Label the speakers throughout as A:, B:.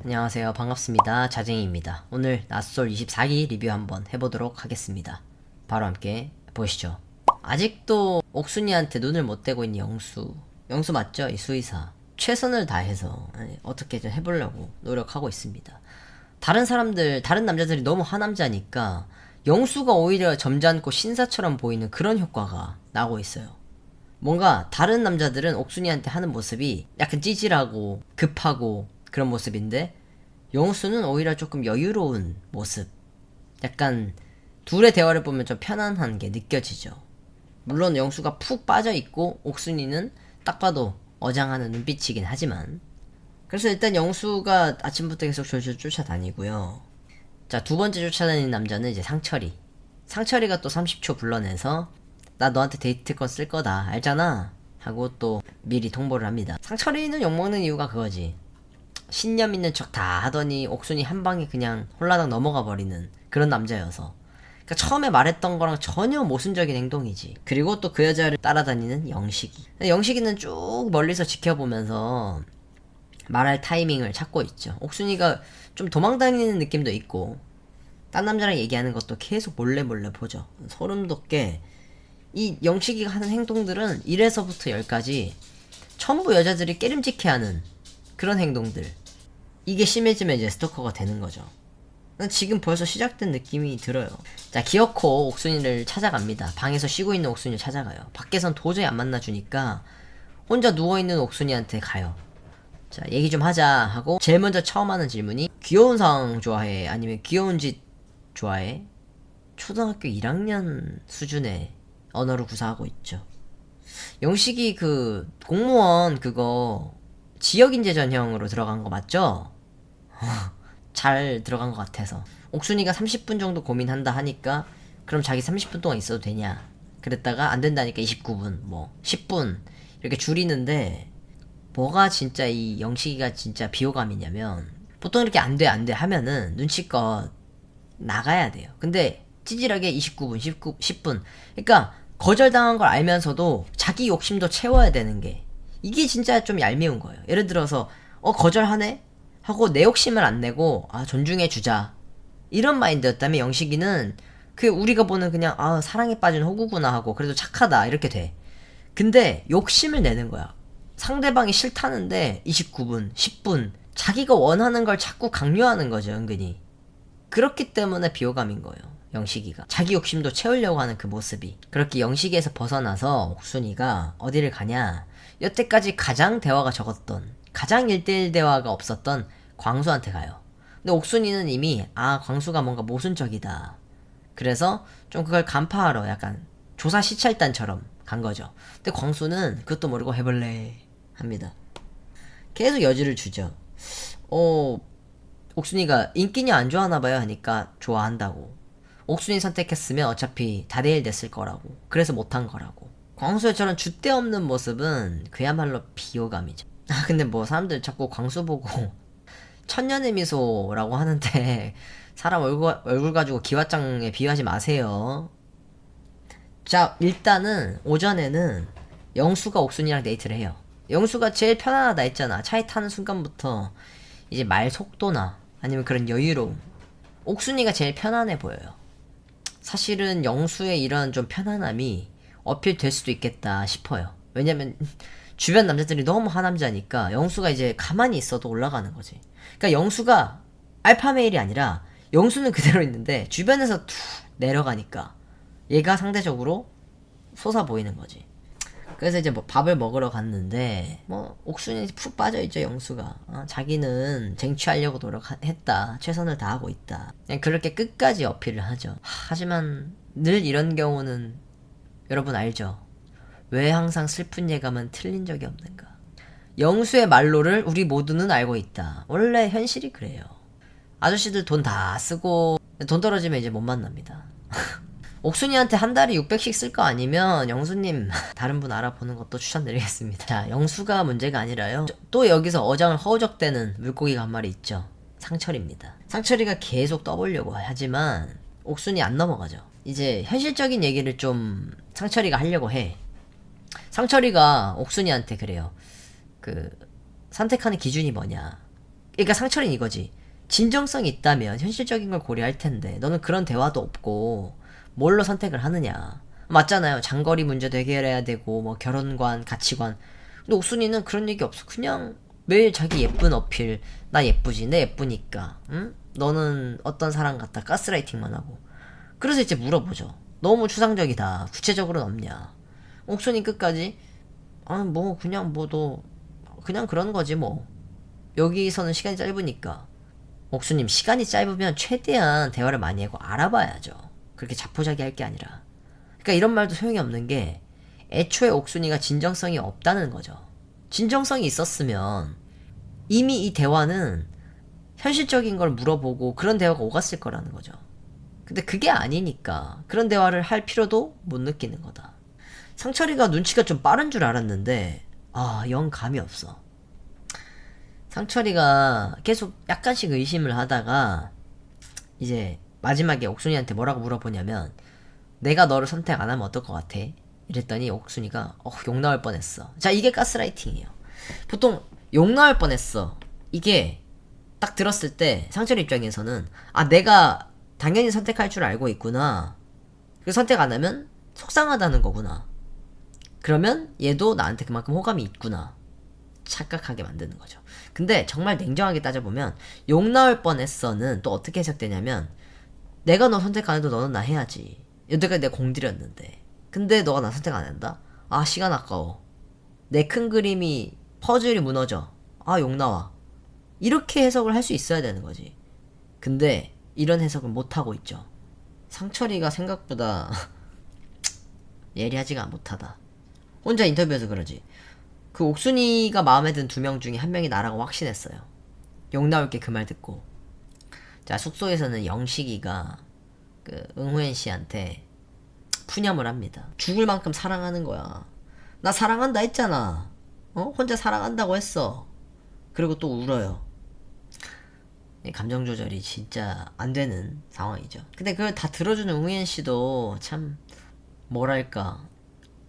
A: 안녕하세요. 반갑습니다. 자쟁이입니다. 오늘 낯솔 24기 리뷰 한번 해보도록 하겠습니다. 바로 함께 보시죠. 아직도 옥순이한테 눈을 못 떼고 있는 영수. 영수 맞죠? 이 수의사. 최선을 다해서 어떻게 좀 해보려고 노력하고 있습니다. 다른 남자들이 너무 하남자니까 영수가 오히려 점잖고 신사처럼 보이는 그런 효과가 나고 있어요. 뭔가 다른 남자들은 옥순이한테 하는 모습이 약간 찌질하고 급하고 그런 모습인데 영수는 오히려 조금 여유로운 모습. 약간 둘의 대화를 보면 좀 편안한 게 느껴지죠. 물론 영수가 푹 빠져있고 옥순이는 딱 봐도 어장하는 눈빛이긴 하지만 그래서 일단 영수가 아침부터 계속 졸졸 쫓아다니고요. 자, 두 번째 쫓아다니는 남자는 이제 상철이. 상철이가 또 30초 불러내서 나 너한테 데이트권 쓸 거다 알잖아 하고 또 미리 통보를 합니다. 상철이는 욕먹는 이유가 그거지. 신념 있는 척 다 하더니 옥순이 한 방에 그냥 홀라당 넘어가 버리는 그런 남자여서. 그러니까 처음에 말했던 거랑 전혀 모순적인 행동이지. 그리고 또 그 여자를 따라다니는 영식이. 영식이는 쭉 멀리서 지켜보면서 말할 타이밍을 찾고 있죠. 옥순이가 좀 도망다니는 느낌도 있고 딴 남자랑 얘기하는 것도 계속 몰래 보죠. 소름 돋게 이 영식이가 하는 행동들은 1에서부터 10까지 전부 여자들이 깨름직해하는 그런 행동들. 이게 심해지면 이제 스토커가 되는 거죠. 지금 벌써 시작된 느낌이 들어요. 자, 기어코 옥순이를 찾아갑니다. 방에서 쉬고 있는 옥순이를 찾아가요. 밖에선 도저히 안 만나주니까 혼자 누워있는 옥순이한테 가요. 자, 얘기 좀 하자 하고 제일 먼저 처음 하는 질문이 귀여운 상 좋아해? 아니면 귀여운 짓 좋아해? 초등학교 1학년 수준의 언어를 구사하고 있죠. 영식이 그 공무원 그거 지역인재 전형으로 들어간 거 맞죠? 잘 들어간 것 같아서. 옥순이가 30분 정도 고민한다 하니까 그럼 자기 30분 동안 있어도 되냐? 그랬다가 안 된다니까 29분, 뭐 10분 이렇게 줄이는데 뭐가 진짜 이 영식이가 진짜 비호감이냐면 보통 이렇게 안 돼 하면은 눈치껏 나가야 돼요. 근데 찌질하게 29분, 10분. 그러니까 거절당한 걸 알면서도 자기 욕심도 채워야 되는 게 이게 진짜 좀 얄미운 거예요. 예를 들어서 거절하네? 하고 내 욕심을 안 내고 존중해주자 이런 마인드였다면 영식이는 그 우리가 보는 그냥 사랑에 빠진 호구구나 하고 그래도 착하다 이렇게 돼. 근데 욕심을 내는 거야. 상대방이 싫다는데 29분, 10분 자기가 원하는 걸 자꾸 강요하는 거죠. 은근히 그렇기 때문에 비호감인 거예요. 영식이가 자기 욕심도 채우려고 하는 그 모습이. 그렇게 영식이에서 벗어나서 옥순이가 어디를 가냐, 여태까지 가장 대화가 적었던, 가장 1대1 대화가 없었던 광수한테 가요. 근데 옥순이는 이미 광수가 뭔가 모순적이다, 그래서 좀 그걸 간파하러 약간 조사 시찰단처럼 간 거죠. 근데 광수는 그것도 모르고 해볼래 합니다. 계속 여지를 주죠. 옥순이가 인기냐 안 좋아하나봐요 하니까 좋아한다고. 옥순이 선택했으면 어차피 다대일 됐을 거라고. 그래서 못한 거라고. 광수의 저런 줏대없는 모습은 그야말로 비호감이죠. 근데 뭐 사람들 자꾸 광수 보고 천년의 미소라고 하는데 사람 얼굴 가지고 기왓장에 비유하지 마세요. 자, 일단은 오전에는 영수가 옥순이랑 데이트를 해요. 영수가 제일 편안하다 했잖아. 차에 타는 순간부터 이제 말 속도나 아니면 그런 여유로움. 옥순이가 제일 편안해 보여요. 사실은 영수의 이런 좀 편안함이 어필될 수도 있겠다 싶어요. 왜냐면 주변 남자들이 너무 하남자니까 영수가 이제 가만히 있어도 올라가는 거지. 그러니까 영수가 알파메일이 아니라 영수는 그대로 있는데 주변에서 툭 내려가니까 얘가 상대적으로 솟아 보이는 거지. 그래서 이제 뭐 밥을 먹으러 갔는데 뭐 옥순이 푹 빠져있죠. 영수가 자기는 쟁취하려고 노력했다, 최선을 다하고 있다, 그냥 그렇게 끝까지 어필을 하죠. 하지만 늘 이런 경우는 여러분 알죠? 왜 항상 슬픈 예감은 틀린 적이 없는가. 영수의 말로를 우리 모두는 알고 있다. 원래 현실이 그래요. 아저씨들 돈 다 쓰고 돈 떨어지면 이제 못 만납니다. 옥순이한테 한 달에 600씩 쓸 거 아니면 영수님 다른 분 알아보는 것도 추천드리겠습니다. 자, 영수가 문제가 아니라요, 또 여기서 어장을 허우적대는 물고기가 한 마리 있죠. 상철입니다. 상철이가 계속 떠보려고 하지만 옥순이 안 넘어가죠. 이제 현실적인 얘기를 좀 상철이가 하려고 해. 상철이가 옥순이한테 그래요. 그 선택하는 기준이 뭐냐. 그러니까 상철이는 이거지. 진정성이 있다면 현실적인 걸 고려할 텐데 너는 그런 대화도 없고 뭘로 선택을 하느냐. 맞잖아요. 장거리 문제도 해결해야 되고 뭐 결혼관, 가치관. 근데 옥순이는 그런 얘기 없어. 그냥 매일 자기 예쁜 어필. 나 예쁘지. 내 예쁘니까. 응? 너는 어떤 사람 같다. 가스라이팅만 하고. 그래서 이제 물어보죠. 너무 추상적이다. 구체적으로는 없냐. 옥순이 끝까지 뭐 그냥 뭐 너 그냥 그런 거지 뭐. 여기서는 시간이 짧으니까. 옥수님, 시간이 짧으면 최대한 대화를 많이 하고 알아봐야죠. 그렇게 자포자기 할 게 아니라. 그러니까 이런 말도 소용이 없는 게 애초에 옥순이가 진정성이 없다는 거죠. 진정성이 있었으면 이미 이 대화는 현실적인 걸 물어보고 그런 대화가 오갔을 거라는 거죠. 근데 그게 아니니까 그런 대화를 할 필요도 못 느끼는 거다. 상철이가 눈치가 좀 빠른 줄 알았는데 영 감이 없어. 상철이가 계속 약간씩 의심을 하다가 이제 마지막에 옥순이한테 뭐라고 물어보냐면 내가 너를 선택 안 하면 어떨 것 같아? 이랬더니 옥순이가 욕 나올 뻔했어. 자, 이게 가스라이팅이에요. 보통 욕 나올 뻔했어. 이게 딱 들었을 때 상철이 입장에서는 내가 당연히 선택할 줄 알고 있구나. 그 선택 안 하면 속상하다는 거구나. 그러면 얘도 나한테 그만큼 호감이 있구나. 착각하게 만드는 거죠. 근데 정말 냉정하게 따져보면 욕 나올 뻔했어는 또 어떻게 해석되냐면 내가 너 선택 안 해도 너는 나 해야지. 여태까지 내가 공들였는데 근데 너가 나 선택 안 한다? 시간 아까워. 내 큰 그림이 퍼즐이 무너져. 욕 나와. 이렇게 해석을 할 수 있어야 되는 거지. 근데 이런 해석을 못하고 있죠. 상철이가 생각보다 예리하지가 못하다. 혼자 인터뷰에서 그러지. 그 옥순이가 마음에 든 2명 중에 1명이 나라고 확신했어요. 욕 나올게 그 말 듣고. 자, 숙소에서는 영식이가 그 응호연 씨한테 푸념을 합니다. 죽을 만큼 사랑하는 거야. 나 사랑한다 했잖아. 혼자 사랑한다고 했어. 그리고 또 울어요. 감정 조절이 진짜 안 되는 상황이죠. 근데 그걸 다 들어주는 응호연 씨도 참 뭐랄까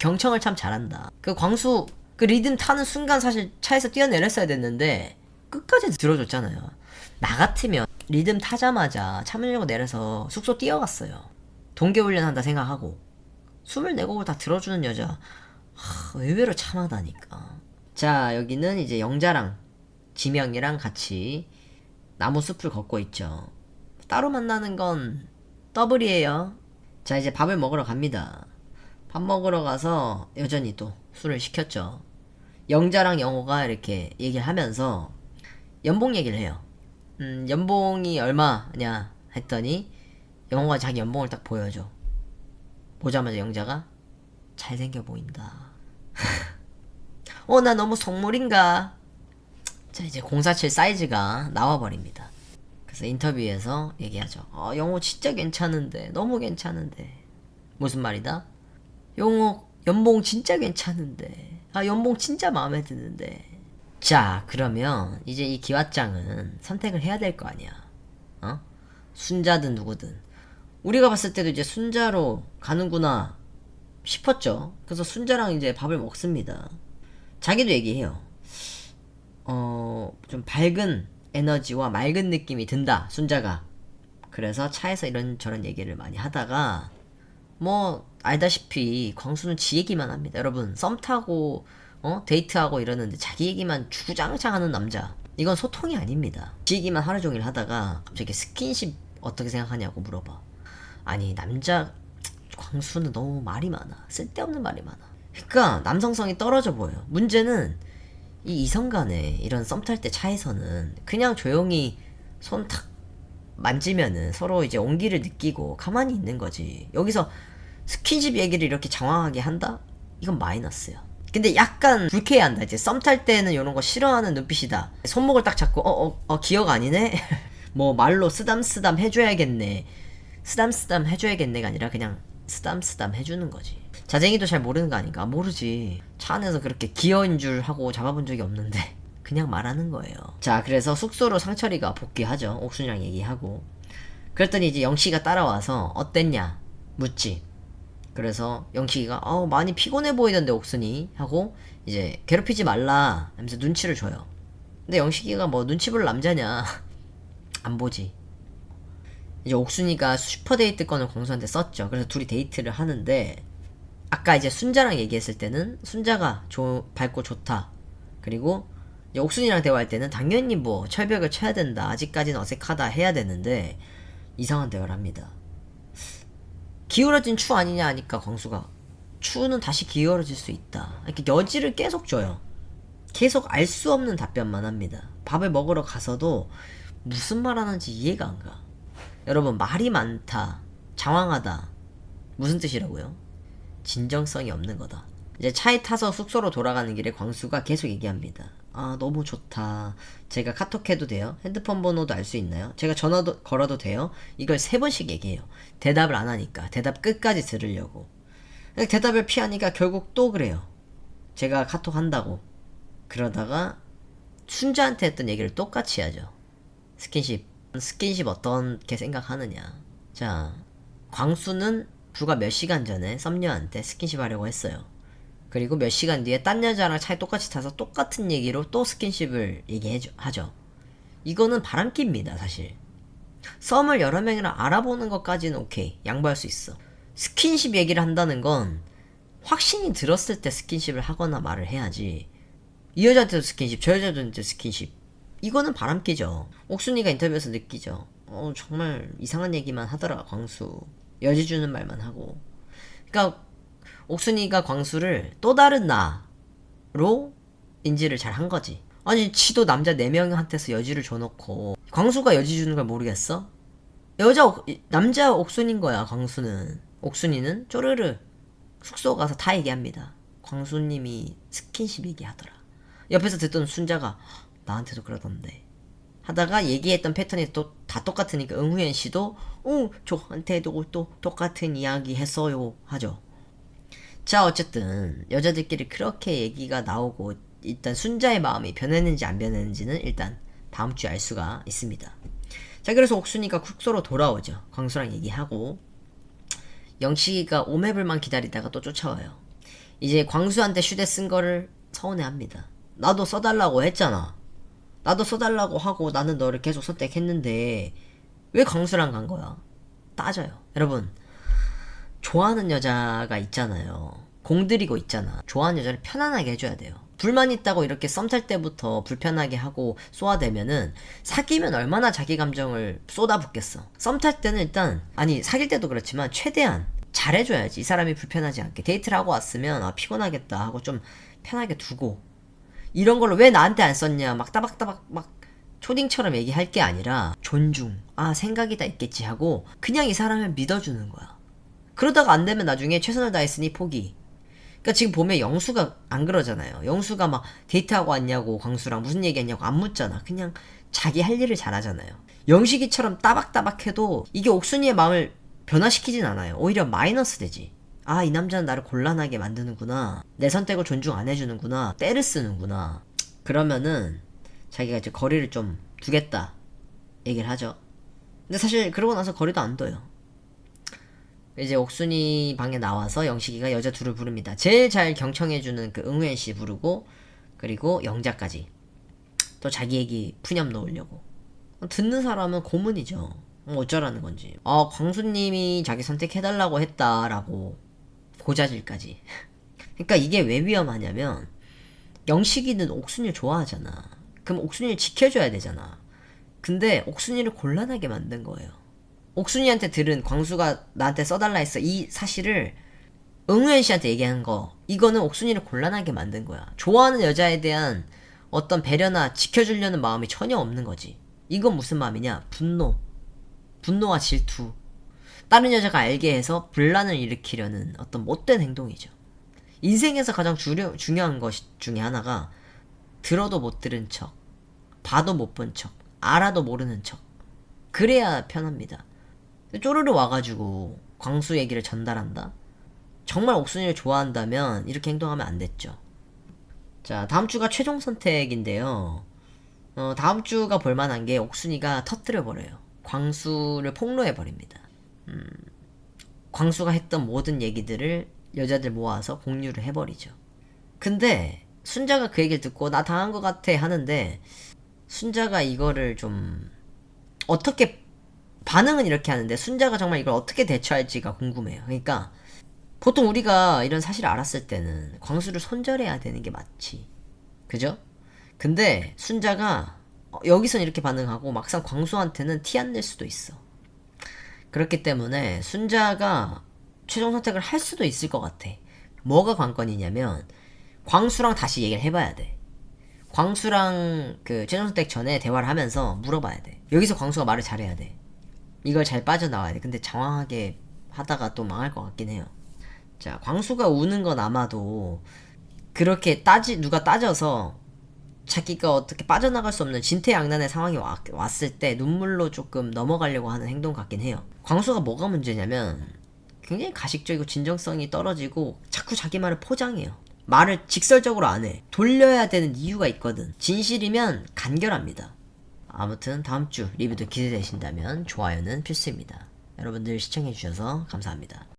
A: 경청을 참 잘한다. 그 광수 그 리듬 타는 순간 사실 차에서 뛰어내렸어야 됐는데 끝까지 들어줬잖아요. 나 같으면 리듬 타자마자 차 문 열고 내려서 숙소 뛰어갔어요. 동계훈련 한다 생각하고. 24곡을 다 들어주는 여자 의외로 참하다니까. 자, 여기는 이제 영자랑 지명이랑 같이 나무 숲을 걷고 있죠. 따로 만나는 건 더블이에요. 자, 이제 밥을 먹으러 갑니다. 밥 먹으러 가서 여전히 또 술을 시켰죠. 영자랑 영호가 이렇게 얘기를 하면서 연봉 얘기를 해요. 연봉이 얼마냐 했더니 영호가 자기 연봉을 딱 보여줘. 보자마자 영자가 잘생겨 보인다. 나 너무 속물인가? 자, 이제 047 사이즈가 나와버립니다. 그래서 인터뷰에서 얘기하죠. 영호 진짜 괜찮은데, 너무 괜찮은데. 무슨 말이다? 영호 연봉 진짜 괜찮은데. 연봉 진짜 마음에 드는데. 자, 그러면 이제 이 기왓장은 선택을 해야 될 거 아니야. 순자든 누구든. 우리가 봤을 때도 이제 순자로 가는구나 싶었죠. 그래서 순자랑 이제 밥을 먹습니다. 자기도 얘기해요. 좀 밝은 에너지와 맑은 느낌이 든다, 순자가. 그래서 차에서 이런저런 얘기를 많이 하다가 알다시피 광수는 지 얘기만 합니다. 여러분, 썸 타고 데이트하고 이러는데 자기 얘기만 주구장창 하는 남자. 이건 소통이 아닙니다. 지 얘기만 하루 종일 하다가 갑자기 스킨십 어떻게 생각하냐고 물어봐. 아니, 남자 광수는 너무 말이 많아. 쓸데없는 말이 많아. 그러니까 남성성이 떨어져 보여요. 문제는 이 이성 간에 이런 썸 탈 때 차에서는 그냥 조용히 손 탁 만지면은 서로 이제 온기를 느끼고 가만히 있는 거지. 여기서 스킨십 얘기를 이렇게 장황하게 한다? 이건 마이너스야. 근데 약간 불쾌해한다. 이제 썸 탈 때는 이런 거 싫어하는 눈빛이다. 손목을 딱 잡고 기억 아니네? 뭐 말로 쓰담쓰담 해줘야겠네. 쓰담쓰담 해줘야겠네가 아니라 그냥 쓰담쓰담 해주는 거지. 자쟁이도 잘 모르는 거 아닌가? 모르지. 차 안에서 그렇게 기어인 줄 하고 잡아본 적이 없는데 그냥 말하는 거예요. 자, 그래서 숙소로 상철이가 복귀하죠. 옥순이랑 얘기하고. 그랬더니 이제 영식이가 따라와서 어땠냐 묻지. 그래서 영식이가 많이 피곤해 보이던데 옥순이 하고 이제 괴롭히지 말라 하면서 눈치를 줘요. 근데 영식이가 뭐 눈치 볼 남자냐. 안 보지. 이제 옥순이가 슈퍼데이트 건을 광수한테 썼죠. 그래서 둘이 데이트를 하는데 아까 이제 순자랑 얘기했을 때는 순자가 밝고 좋다. 그리고 이제 옥순이랑 대화할 때는 당연히 뭐 철벽을 쳐야 된다. 아직까지는 어색하다 해야 되는데 이상한 대화를 합니다. 기울어진 추 아니냐 하니까 광수가 추는 다시 기울어질 수 있다. 이렇게 여지를 계속 줘요. 계속 알 수 없는 답변만 합니다. 밥을 먹으러 가서도 무슨 말 하는지 이해가 안 가. 여러분, 말이 많다, 장황하다, 무슨 뜻이라고요? 진정성이 없는 거다. 이제 차에 타서 숙소로 돌아가는 길에 광수가 계속 얘기합니다. 아, 너무 좋다. 제가 카톡해도 돼요? 핸드폰 번호도 알 수 있나요? 제가 전화도 걸어도 돼요? 이걸 3번씩 얘기해요. 대답을 안 하니까. 대답 끝까지 들으려고. 대답을 피하니까 결국 또 그래요. 제가 카톡 한다고. 그러다가 순자한테 했던 얘기를 똑같이 하죠. 스킨십 어떻게 생각하느냐. 자, 광수는 불과 몇 시간 전에 썸녀한테 스킨십 하려고 했어요. 그리고 몇 시간 뒤에 딴 여자랑 차에 똑같이 타서 똑같은 얘기로 또 스킨십을 하죠. 이거는 바람기입니다, 사실. 썸을 여러 명이랑 알아보는 것까지는 오케이, 양보할 수 있어. 스킨십 얘기를 한다는 건 확신이 들었을 때 스킨십을 하거나 말을 해야지. 이 여자한테도 스킨십, 저 여자한테도 스킨십. 이거는 바람기죠. 옥순이가 인터뷰에서 느끼죠. 정말 이상한 얘기만 하더라, 광수. 여지 주는 말만 하고. 그러니까 옥순이가 광수를 또 다른 나로 인지를 잘 한 거지. 아니, 지도 남자 4명한테서 여지를 줘놓고 광수가 여지 주는 걸 모르겠어? 남자 옥순인 거야, 광수는. 옥순이는 쪼르르 숙소 가서 다 얘기합니다. 광수님이 스킨십 얘기하더라. 옆에서 듣던 순자가 나한테도 그러던데 하다가 얘기했던 패턴이 또 다 똑같으니까 응후yen 씨도 저한테도 또 똑같은 이야기 했어요 하죠. 자, 어쨌든 여자들끼리 그렇게 얘기가 나오고 일단 순자의 마음이 변했는지 안 변했는지는 일단 다음 주에 알 수가 있습니다. 자, 그래서 옥순이가 숙소로 돌아오죠. 광수랑 얘기하고 영식이가 오매불만 기다리다가 또 쫓아와요. 이제 광수한테 휴대 쓴 거를 서운해합니다. 나도 써달라고 했잖아. 나도 써달라고 하고 나는 너를 계속 선택했는데 왜 광수랑 간 거야? 따져요. 여러분, 좋아하는 여자가 있잖아요. 공들이고 있잖아. 좋아하는 여자를 편안하게 해줘야 돼요. 불만 있다고 이렇게 썸 탈 때부터 불편하게 하고 쏘아대면은 사귀면 얼마나 자기 감정을 쏟아붓겠어. 썸 탈 때는 일단, 아니 사귈 때도 그렇지만 최대한 잘해줘야지. 이 사람이 불편하지 않게. 데이트를 하고 왔으면 피곤하겠다 하고 좀 편하게 두고, 이런 걸로 왜 나한테 안 썼냐 막 따박따박 막 초딩처럼 얘기할 게 아니라 존중, 생각이 다 있겠지 하고 그냥 이 사람을 믿어주는 거야. 그러다가 안 되면 나중에 최선을 다했으니 포기. 그러니까 지금 보면 영수가 안 그러잖아요. 영수가 막 데이트하고 왔냐고 광수랑 무슨 얘기했냐고 안 묻잖아. 그냥 자기 할 일을 잘하잖아요. 영식이처럼 따박따박 해도 이게 옥순이의 마음을 변화시키진 않아요. 오히려 마이너스 되지. 이 남자는 나를 곤란하게 만드는구나. 내 선택을 존중 안 해주는구나. 때를 쓰는구나. 그러면은 자기가 이제 거리를 좀 두겠다 얘기를 하죠. 근데 사실 그러고 나서 거리도 안 둬요. 이제 옥순이 방에 나와서 영식이가 여자 둘을 부릅니다. 제일 잘 경청해주는 그 응우엔 씨 부르고, 그리고 영자까지 또 자기 얘기 푸념 놓으려고. 듣는 사람은 고문이죠. 어쩌라는 건지. 광수님이 자기 선택해달라고 했다라고 고자질까지. 그러니까 이게 왜 위험하냐면 영식이는 옥순이를 좋아하잖아. 그럼 옥순이를 지켜줘야 되잖아. 근데 옥순이를 곤란하게 만든 거예요. 옥순이한테 들은 광수가 나한테 써달라 했어 이 사실을 응우엔 씨한테 얘기한 거, 이거는 옥순이를 곤란하게 만든 거야. 좋아하는 여자에 대한 어떤 배려나 지켜주려는 마음이 전혀 없는 거지. 이건 무슨 마음이냐? 분노와 질투. 다른 여자가 알게 해서 분란을 일으키려는 어떤 못된 행동이죠. 인생에서 가장 중요한 것 중에 하나가 들어도 못 들은 척, 봐도 못 본 척, 알아도 모르는 척. 그래야 편합니다. 쪼르르 와가지고 광수 얘기를 전달한다? 정말 옥순이를 좋아한다면 이렇게 행동하면 안 됐죠. 자, 다음 주가 최종 선택인데요. 다음 주가 볼만한 게 옥순이가 터뜨려버려요. 광수를 폭로해버립니다. 광수가 했던 모든 얘기들을 여자들 모아서 공유를 해버리죠. 근데 순자가 그 얘기를 듣고 나 당한 것 같아 하는데 순자가 이거를 좀 어떻게 반응은 이렇게 하는데 순자가 정말 이걸 어떻게 대처할지가 궁금해요. 그러니까 보통 우리가 이런 사실을 알았을 때는 광수를 손절해야 되는 게 맞지. 그죠? 근데 순자가 여기선 이렇게 반응하고 막상 광수한테는 티 안 낼 수도 있어. 그렇기 때문에 순자가 최종 선택을 할 수도 있을 것 같아. 뭐가 관건이냐면 광수랑 다시 얘기를 해봐야 돼. 광수랑 그 최종 선택 전에 대화를 하면서 물어봐야 돼. 여기서 광수가 말을 잘해야 돼. 이걸 잘 빠져나와야 돼. 근데 장황하게 하다가 또 망할 것 같긴 해요. 자, 광수가 우는 건 아마도 그렇게 누가 따져서 자기가 어떻게 빠져나갈 수 없는 진퇴양난의 상황이 왔을 때 눈물로 조금 넘어가려고 하는 행동 같긴 해요. 광수가 뭐가 문제냐면 굉장히 가식적이고 진정성이 떨어지고 자꾸 자기 말을 포장해요. 말을 직설적으로 안 해. 돌려야 되는 이유가 있거든. 진실이면 간결합니다. 아무튼 다음주 리뷰도 기대되신다면 좋아요는 필수입니다. 여러분들 시청해주셔서 감사합니다.